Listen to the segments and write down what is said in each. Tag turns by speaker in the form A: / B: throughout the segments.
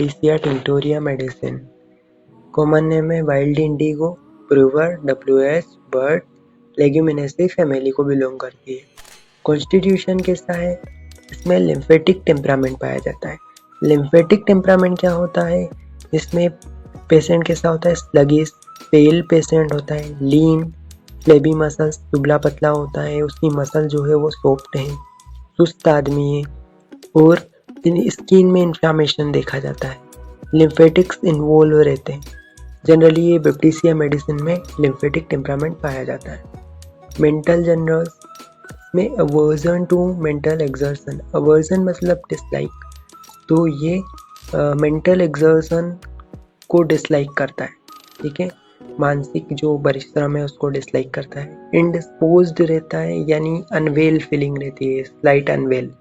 A: Baptisia tinctoria medicine. Common name है wild indigo, brewer, WS, bird, Leguminosae family को belong करती है। Constitution कैसा है? इसमें लिम्फेटिक टेम्परामेंट पाया जाता है। लिम्फेटिक टेम्परामेंट क्या होता है? इसमें पेशेंट कैसा होता है? स्लगिश, पेल पेशेंट होता है, लीन, फ्लेबी मसल्स, दुबला पतला होता है, उसकी मसल जो है वो सॉफ्ट है, सुस्त आदमी है, और स्किन में इन्फ्लामेशन देखा जाता है। लिम्फेटिक्स इन्वॉल्व रहते हैं। जनरली ये बैप्टिसिया मेडिसिन में लिम्फेटिक टेम्परामेंट पाया जाता है। मेंटल जनरल्स में aversion to mental exertion. Aversion मतलब डिसलाइक, तो ये मेंटल एक्सर्शन को डिसलाइक करता है, ठीक है। मानसिक जो परिश्रम है उसको डिसलाइक करता है। इंडिस्पोज्ड रहता है, यानी अनवेल फीलिंग रहती है, स्लाइट अनवेल।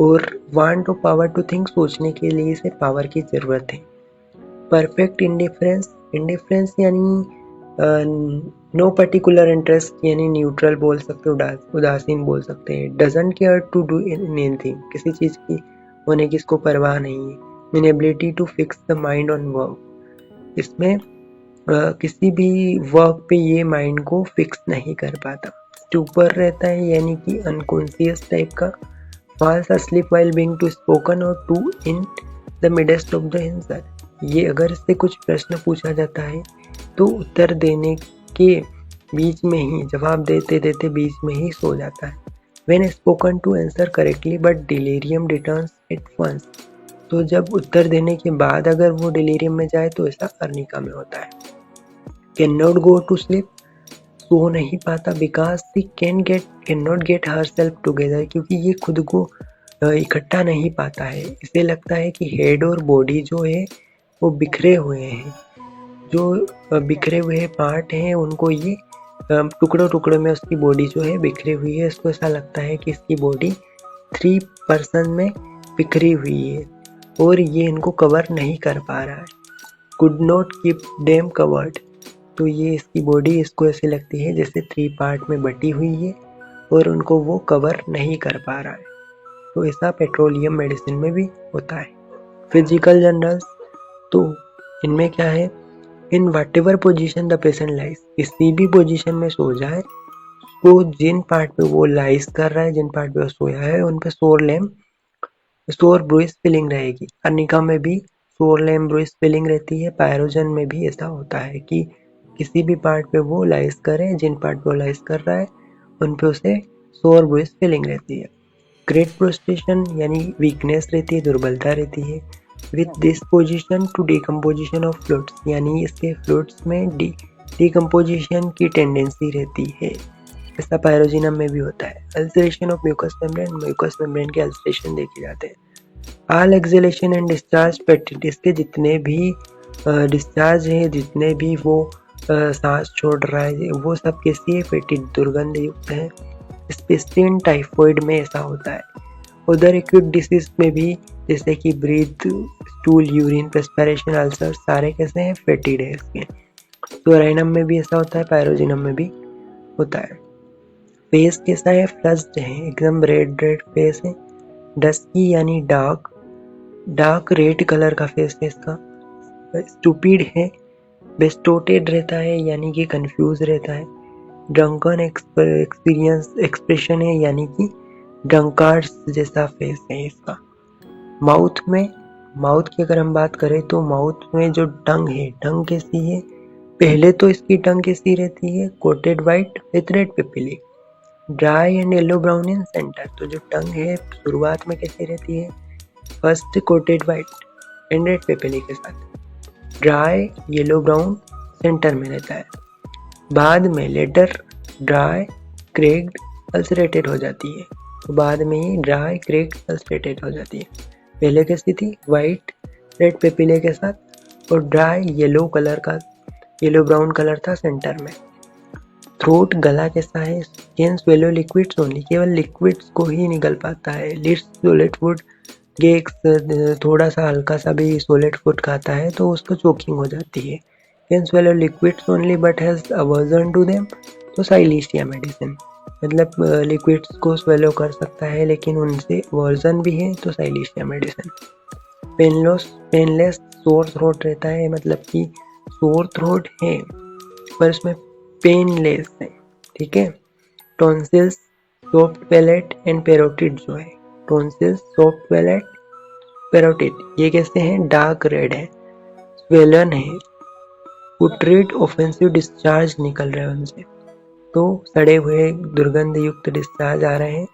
A: और want of power to think, सोचने के लिए इसे पावर की जरूरत है। परफेक्ट इंडिफरेंस, इंडिफरेंस यानी नो पर्टिकुलर इंटरेस्ट, यानी न्यूट्रल बोल सकते हो, उदासीन बोल सकते हैं। Doesn't care to do anything, किसी चीज की होने की इसको परवाह नहीं है। Inability to fix the mind on work, इसमें किसी भी वर्क पे ये माइंड को फिक्स नहीं कर पाता। स्टूपर रहता है, यानी कि अनकॉन्शियस टाइप का। Falls asleep while being to spoken और to in the midst of the answer, ये अगर इससे कुछ प्रश्न पूछा जाता है तो उत्तर देने के बीच में ही, जवाब देते देते बीच में ही सो जाता है। When spoken to answer correctly but delirium returns at once, तो जब उत्तर देने के बाद अगर वो डिलीरियम में जाए तो ऐसा अर्निका में होता है। Can not go to sleep, सो नहीं पाता, because she can not get herself together, क्योंकि ये खुद को इकट्ठा नहीं पाता है। इसे लगता है कि हेड और बॉडी जो है वो बिखरे हुए हैं, जो बिखरे हुए पार्ट हैं उनको ये टुकड़ों टुकड़ों में उसकी बॉडी जो है बिखरी हुई है। इसको ऐसा लगता है कि इसकी बॉडी 3 पर्सन में बिखरी हुई है और ये इनको कवर नहीं कर पा रहा है। Could not keep them covered, तो ये इसकी बॉडी इसको ऐसी लगती है जैसे 3 पार्ट में बटी हुई है और उनको वो कवर नहीं कर पा रहा है। तो ऐसा पेट्रोलियम मेडिसिन में भी होता है। फिजिकल जनरल्स, तो इनमें क्या है? In what ever position the patient lies, किसी भी पोजिशन में सो जाए तो जिन पार्ट पे वो लाइज कर रहा है, जिन पार्ट पे वो सोया है, उन पे सोर ब्रूइस फीलिंग रहेगी। अर्निका में भी सोर लैम ब्रूइस फीलिंग रहती है। पायरोजन में भी ऐसा होता है कि किसी भी पार्ट पे वो लाइज करे, जिन पार्ट पे वो लाइज कर रहा है उन पे उसे सोर ब्रूइस फीलिंग रहती है। ग्रेट प्रोस्ट्रेशन यानी वीकनेस रहती है, दुर्बलता रहती है। With disposition to decomposition of fluids, यानी इसके फ्लूइड्स में डिकम्पोजिशन की टेंडेंसी रहती है। ऐसा पायरोजिनम में भी होता है। Ulceration of mucous membrane, mucous membrane के अल्सरेशन देखे जाते हैं। All exhalation and discharge putrid, इसके जितने भी डिस्चार्ज है, जितने भी वो सांस छोड़ रहा है, वो सब कैसी है? पेटिट, दुर्गंध युक्त है। स्पेसिन टाइफॉइड में ऐसा होता है। उधर एक्यूट डिसीज में भी, जैसे कि ब्रीथ, स्टूल, यूरिन, प्रेस्पिरेशन, अल्सर, सारे कैसे हैं? फेटिड है इसके। तो राइनम में भी ऐसा होता है, पायरोजिनम में भी होता है। फेस कैसा है? फ्लश्ड है, एकदम रेड फेस है। डस्की यानी डार्क रेड कलर का फेस है इसका। स्टूपिड है, बेस्टोटेड रहता है, यानी कि कंफ्यूज रहता है। ड्रंकन एक्सप्रेशन है, यानी कि ड्रंकार्ड्स जैसा फेस है इसका। माउथ की अगर हम बात करें तो माउथ में जो टंग है, टंग कैसी है? पहले तो इसकी टंग कैसी रहती है? Coated white with red papillae, dry and yellow brown in centre. तो जो टंग है शुरुआत में कैसी रहती है? First coated white and red papillae के साथ, ड्राई येलो ब्राउन सेंटर में रहता है। बाद में लेटर ड्राई क्रेक्ड अल्सरेटेड हो जाती है, तो बाद में ही ड्राई क्रेक्ड अल्सरेटेड हो जाती है। पहले कैसी थी? वाइट रेड पेपिले के साथ और ड्राई येलो ब्राउन कलर था सेंटर में। थ्रोट, गला कैसा है? कैन स्वेलो लिक्विड्स ओनली, केवल लिक्विड्स को ही निगल पाता है। लिप्स सॉलिड फूड, ये थोड़ा सा हल्का सा भी सॉलिड फूड खाता है तो उसको चोकिंग हो जाती है। Can swallow liquids only but has aversion to them, तो साइलिशिया मेडिसिन, मतलब लिक्विड्स को स्वेलो कर सकता है लेकिन उनसे वर्जन भी है, तो silicea medicine. Painless sore throat रहता है, मतलब कि सोर थ्रोट है पर उसमें पेनलेस है, ठीक है। Tonsils, soft palate and parotid जो है, टॉन्सिल्स, सॉफ्ट पैलेट, पेरोटिड, ये कैसे हैं? डार्क रेड है, स्वेलन है, पुट्रिड ऑफेंसिव डिस्चार्ज निकल रहे हैं उनसे, तो सड़े हुए दुर्गंध युक्त डिस्चार्ज आ रहे हैं।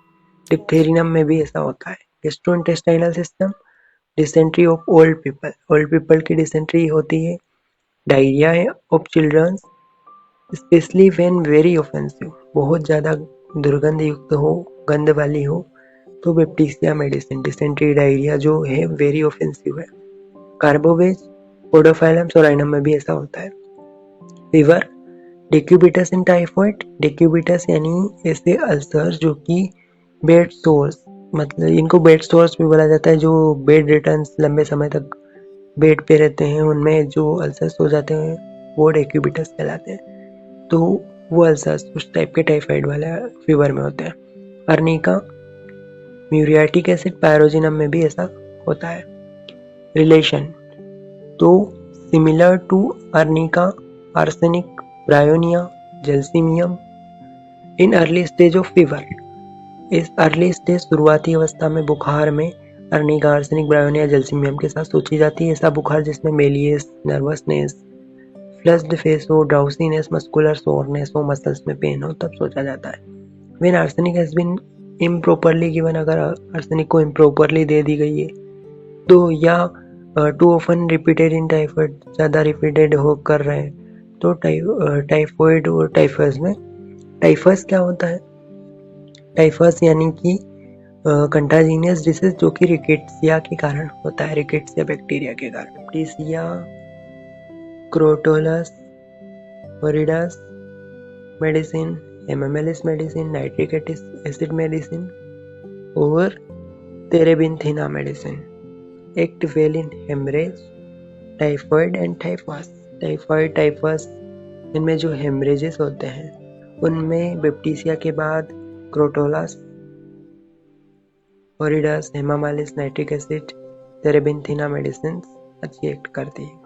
A: डिप्थेरियम में भी ऐसा होता है। Gastrointestinal system, dysentery of old people की डिसेंट्री होती है। Diarrhoea of childrens, specially when very offensive, बहुत ज़्यादा दुर्गंध युक्त हो, गंध वाली हो, तो बैप्टिसिया मेडिसिन, डिसेंट्री डायरिया जो है वेरी ऑफेंसिव है। कार्बोवेज, पोडोफाइलम सोलाइनम में भी ऐसा होता है। फीवर, डिक्यूबिटस इन टाइफॉइड, डिक्यूबिटस यानी ऐसे अल्सर जो कि बेड सोर्स, मतलब इनको बेड सोर्स भी बोला जाता है, जो बेड रिटर्न्स लंबे समय तक बेड पे रहते हैं, उनमें जो अल्सर्स हो जाते हैं वो डिक्यूबिटस कहलाते हैं। तो वो अल्सर्स उस टाइप के टाइफाइड वाले फीवर में होते हैं। अर्निका, म्यूरियाटिक एसिड, पायरोजिनम में भी ऐसा होता है। रिलेशन, तो similar to Arnica, arsenic, Bryonia, Gelsemium in early stage of fever. इस अर्ली स्टेज, शुरुआती अवस्था में बुखार में अर्निका, आर्सेनिक, ब्रायोनिया, जल्सीमियम के साथ सोची जाती है। ऐसा बुखार जिसमें मेलियस, नर्वसनेस, फ्लश्ड फेस हो, ड्राउसीनेस, मस्कुलर सोरनेस हो, मसल्स में पेन हो, तब सोचा जाता है। When arsenic has been improperly given, अगर आर्सेनिक को इम्प्रॉपरली दे दी गई है तो, या too often repeated in typhoid, ज़्यादा रिपीटेड हो कर रहे हैं, तो टाइफॉइड और टाइफस में, टाइफस क्या होता है? टाइफस यानी कि कंटाजीनियस डिसीज जो कि रिकेट्सिया के कारण होता है, रिकेट्सिया बैक्टीरिया के कारण। Bacteria, Crotalus, horridus medicine, MMLS medicine, nitric acid medicine और Terebinthina medicine act well in haemorrhage, typhoid and typhus. Typhoid, typhus, इनमें जो हेमरेजेस होते हैं उनमें बैप्टिसिया के बाद Crotalus, horridus, Hamamelis, nitric acid, Terebinthina medicine अच्छी एक्ट करती है।